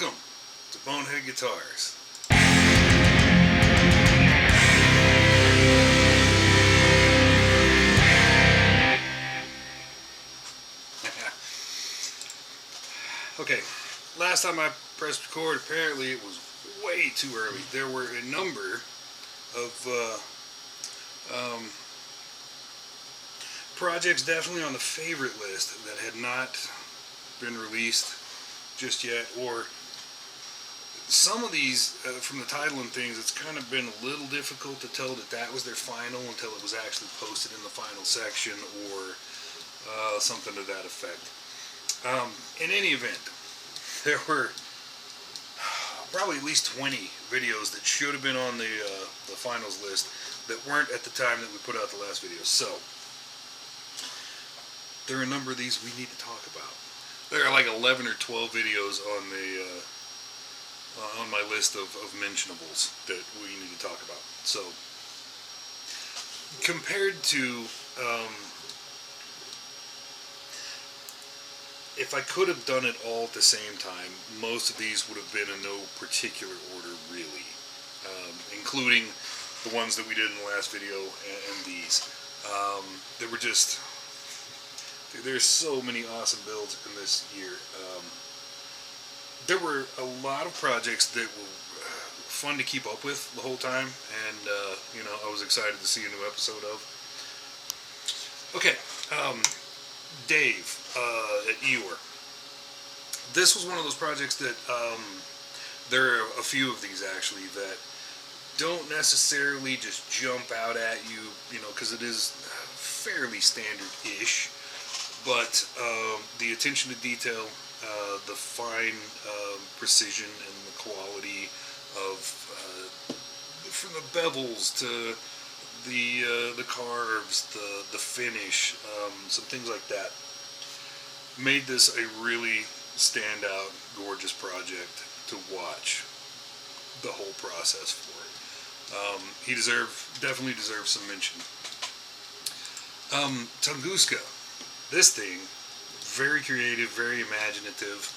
Welcome to Bonehead Guitars. Okay, last time I pressed record, apparently it was way too early. There were a number of projects definitely on the favorite list that had not been released just yet, or some of these, from the title and things, it's kind of been a little difficult to tell that was their final until it was actually posted in the final section, or something to that effect. In any event, there were probably at least 20 videos that should have been on the finals list that weren't at the time that we put out the last video. So there are a number of these we need to talk about. There are like 11 or 12 videos on the on my list of mentionables that we need to talk about. So compared to if I could have done it all at the same time, most of these would have been in no particular order, really, including the ones that we did in the last video and these. There were just, there's so many awesome builds in this year. There were a lot of projects that were fun to keep up with the whole time, and you know, I was excited to see a new episode of. Okay, Dave at Eeyore. This was one of those projects that there are a few of these actually that don't necessarily just jump out at you, you know, because it is fairly standard-ish, but the attention to detail, the fine precision and the quality of from the bevels to the carves, the finish, some things like that, made this a really standout, gorgeous project to watch the whole process for. He definitely deserves some mention. Taguska, this thing, very creative, very imaginative.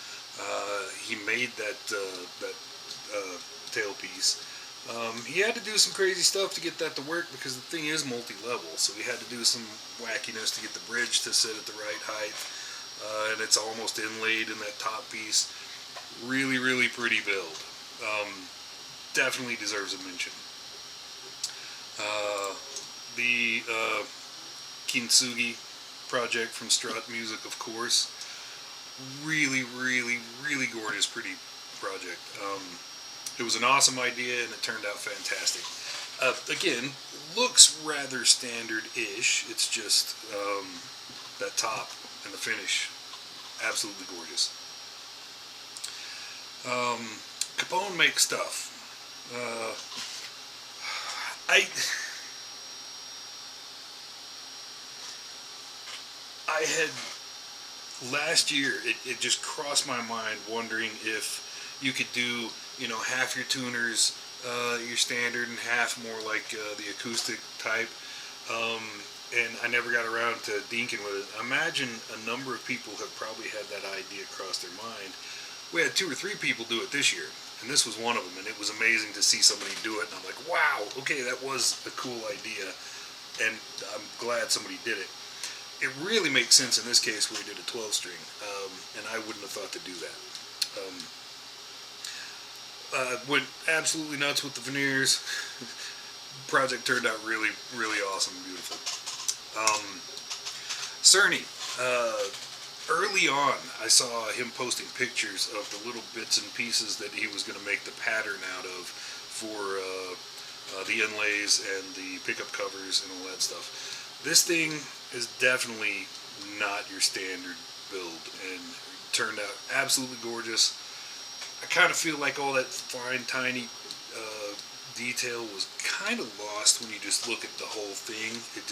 He made that tailpiece. He had to do some crazy stuff to get that to work because the thing is multi-level, so he had to do some wackiness to get the bridge to sit at the right height, and it's almost inlaid in that top piece. Really, really pretty build. Definitely deserves a mention. The Kinsugi project from Strut Music, of course. Really, really, really gorgeous, pretty project. It was an awesome idea, and it turned out fantastic. Again, looks rather standard-ish. It's just that top and the finish, absolutely gorgeous. Capone makes stuff. I had last year, it just crossed my mind wondering if you could do, you know, half your tuners, your standard, and half more like the acoustic type. And I never got around to dinking with it. I imagine a number of people have probably had that idea cross their mind. We had 2 or 3 people do it this year, and this was one of them, and it was amazing to see somebody do it, and I'm like, wow, okay, that was a cool idea, and I'm glad somebody did it. It really makes sense in this case where he did a 12-string, and I wouldn't have thought to do that. Went absolutely nuts with the veneers. Project turned out really, really awesome and beautiful. Cerny, early on I saw him posting pictures of the little bits and pieces that he was going to make the pattern out of for the inlays and the pickup covers and all that stuff. This thing is definitely not your standard build, and turned out absolutely gorgeous. I kind of feel like all that fine, tiny detail was kind of lost when you just look at the whole thing. It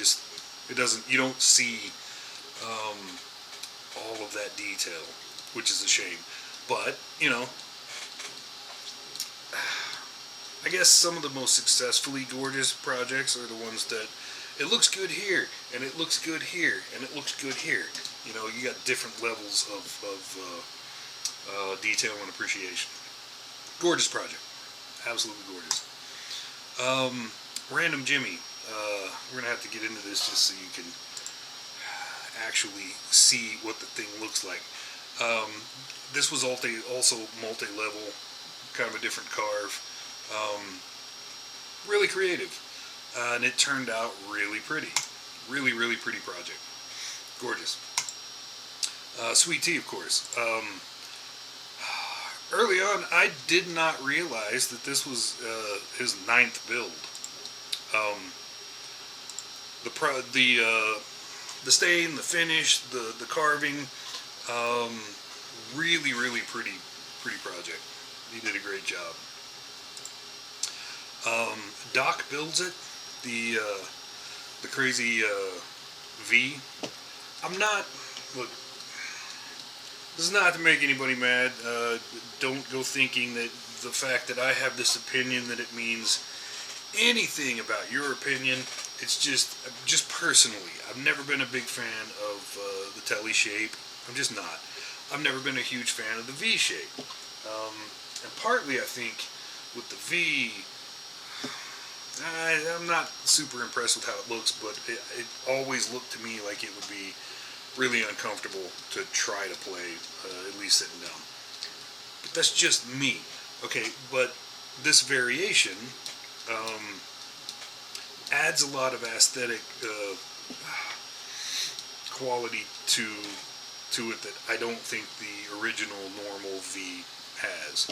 doesn't, you don't see all of that detail, which is a shame. But, you know, I guess some of the most successfully gorgeous projects are the ones that it looks good here, and it looks good here, and it looks good here. You know, you got different levels of detail and appreciation. Gorgeous project. Absolutely gorgeous. Random Jimmy. We're going to have to get into this just so you can actually see what the thing looks like. This was also multi-level, kind of a different carve. Really creative. And it turned out really pretty. Really, really pretty project. Gorgeous. Sweet Tea, of course. Early on, I did not realize that this was his 9th build. The stain, the finish, the carving, really, really pretty project. He did a great job. Doc builds it. The crazy V. I'm not. Look. This is not to make anybody mad. Don't go thinking that the fact that I have this opinion that it means anything about your opinion. It's just personally. I've never been a big fan of the telly shape. I'm just not. I've never been a huge fan of the V shape. And partly I think with the V, I'm not super impressed with how it looks, but it always looked to me like it would be really uncomfortable to try to play, at least sitting down. But that's just me. Okay, but this variation adds a lot of aesthetic quality to it that I don't think the original normal V has.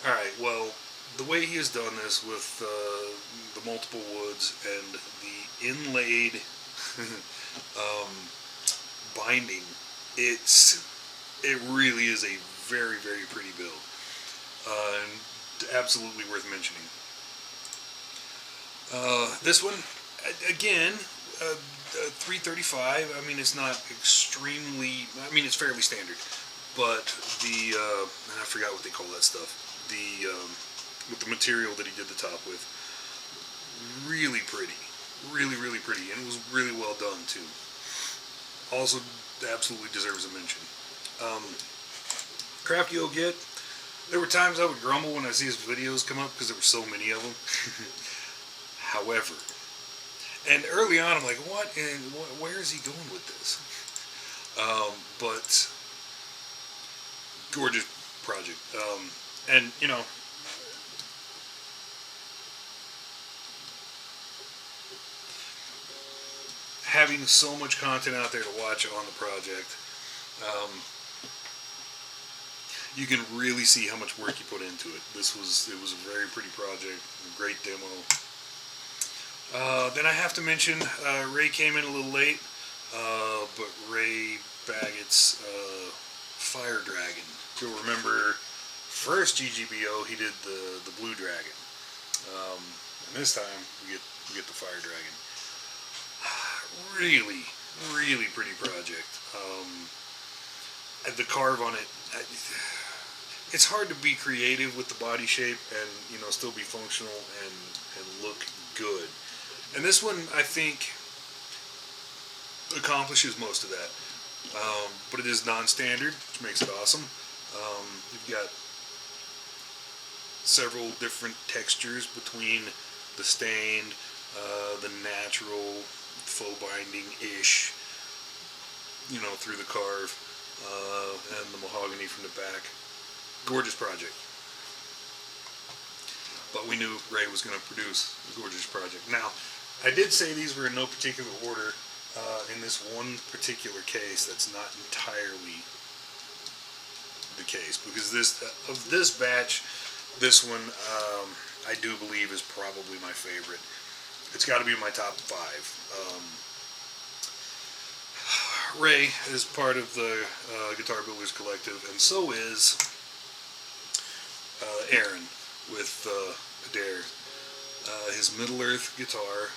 Alright, well, the way he has done this with the multiple woods and the inlaid binding, it really is a very, very pretty build, and absolutely worth mentioning. This one, again, 335. I mean, it's not extremely. I mean, it's fairly standard, but and I forgot what they call that stuff. With the material that he did the top with, really pretty, really, really pretty, and it was really well done too. Also, absolutely deserves a mention. Crap you'll get. There were times I would grumble when I see his videos come up because there were so many of them. However, and early on I'm like, what? And where is he going with this? But gorgeous project. And you know, having so much content out there to watch on the project, you can really see how much work you put into it. It was a very pretty project, a great demo. Then I have to mention, Ray came in a little late, but Ray Baggett's Fire Dragon. If you'll remember, first GGBO he did the Blue Dragon, and this time we get the Fire Dragon. Really, really pretty project. The carve on it, it's hard to be creative with the body shape and, you know, still be functional and look good. And this one, I think, accomplishes most of that. But it is non-standard, which makes it awesome. You've got several different textures between the stained, the natural, faux binding-ish, you know, through the carve, and the mahogany from the back. Gorgeous project. But we knew Ray was going to produce a gorgeous project. Now, I did say these were in no particular order. In this one particular case, that's not entirely the case, because of this batch, this one I do believe is probably my favorite. It's got to be in my top 5. Ray is part of the Guitar Builders Collective, and so is Aaron with Adair. His Middle-earth guitar.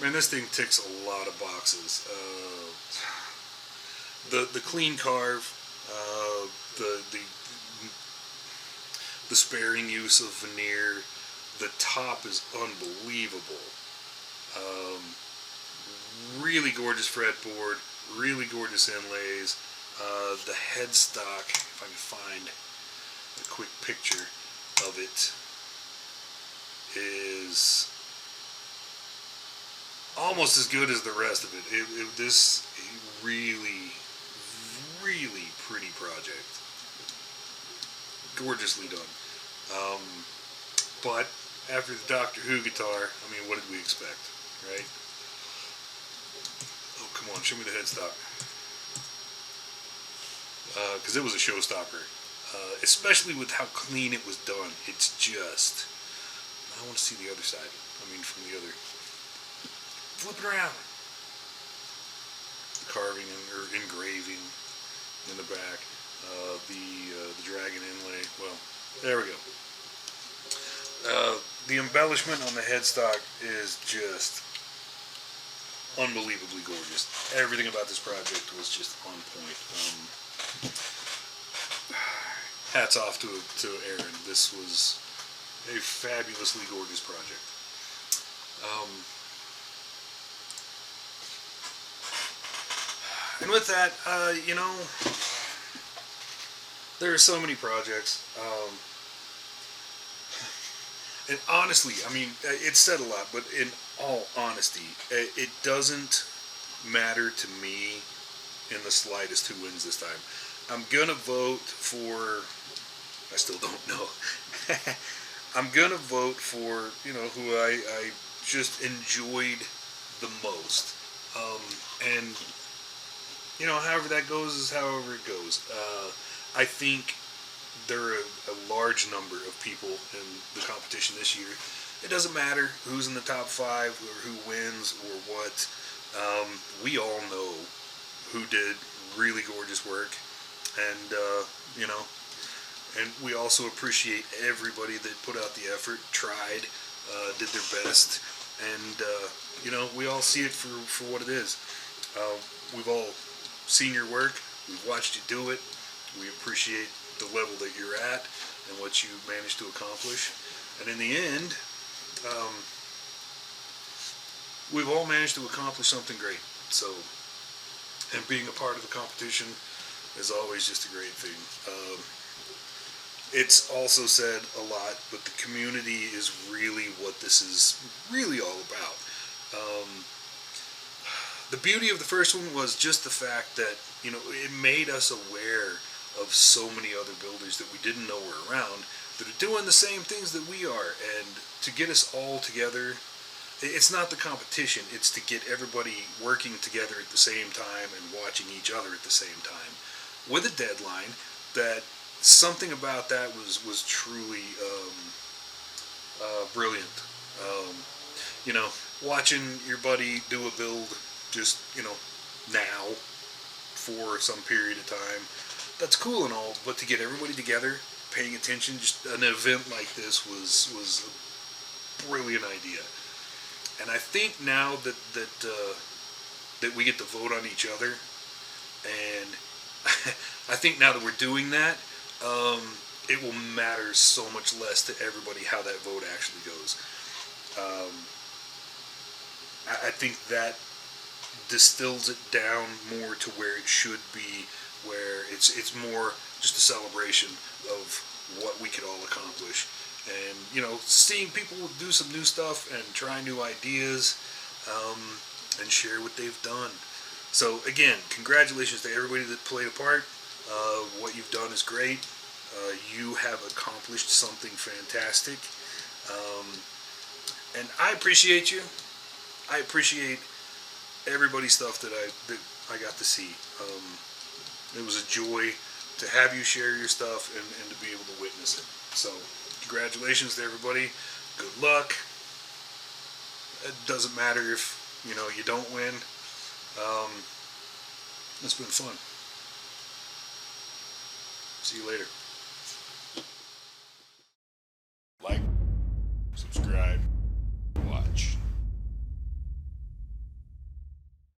Man, this thing ticks a lot of boxes. The clean carve, the sparing use of veneer. The top is unbelievable. Really gorgeous fretboard, really gorgeous inlays. The headstock, if I can find a quick picture of it, is almost as good as the rest of it. This really, really pretty project. Gorgeously done. But after the Doctor Who guitar, I mean, what did we expect, right? Oh, come on, show me the headstock. Because it was a showstopper. Especially with how clean it was done. It's just... I want to see the other side. I mean, from the other... Flip it around. Carving or engraving in the back. The dragon inlay. Well, there we go. The embellishment on the headstock is just unbelievably gorgeous. Everything about this project was just on point. Hats off to Aaron. This was a fabulously gorgeous project. And with that, you know, there are so many projects. And honestly, I mean, it's said a lot, but in all honesty, it doesn't matter to me in the slightest who wins this time. I'm gonna vote for... I still don't know. I'm gonna vote for, you know, who I just enjoyed the most. And, you know, however that goes is however it goes. I think there are a large number of people in the competition this year. It doesn't matter who's in the top 5 or who wins or what. We all know who did really gorgeous work. And, you know, and we also appreciate everybody that put out the effort, tried, did their best. And, you know, we all see it for what it is. We've all seen your work. We've watched you do it. We appreciate the level that you're at and what you managed to accomplish. And in the end, we've all managed to accomplish something great. So, and being a part of the competition is always just a great thing. It's also said a lot, but the community is really what this is really all about. The beauty of the first one was just the fact that, you know, it made us aware of so many other builders that we didn't know were around that are doing the same things that we are. And to get us all together, it's not the competition, it's to get everybody working together at the same time and watching each other at the same time with a deadline. That something about that was truly brilliant. You know, watching your buddy do a build just, you know, now for some period of time, that's cool and all, but to get everybody together, paying attention, just an event like this was a brilliant idea. And I think now that we get to vote on each other, and I think now that we're doing that, it will matter so much less to everybody how that vote actually goes. I think that distills it down more to where it should be, where it's more just a celebration of what we could all accomplish. And, you know, seeing people do some new stuff and try new ideas, and share what they've done. So again, congratulations to everybody that played a part. What you've done is great. You have accomplished something fantastic. And I appreciate you. I appreciate everybody's stuff that I got to see. It was a joy to have you share your stuff and to be able to witness it. So, congratulations to everybody. Good luck. It doesn't matter if, you know, you don't win. It's been fun. See you later.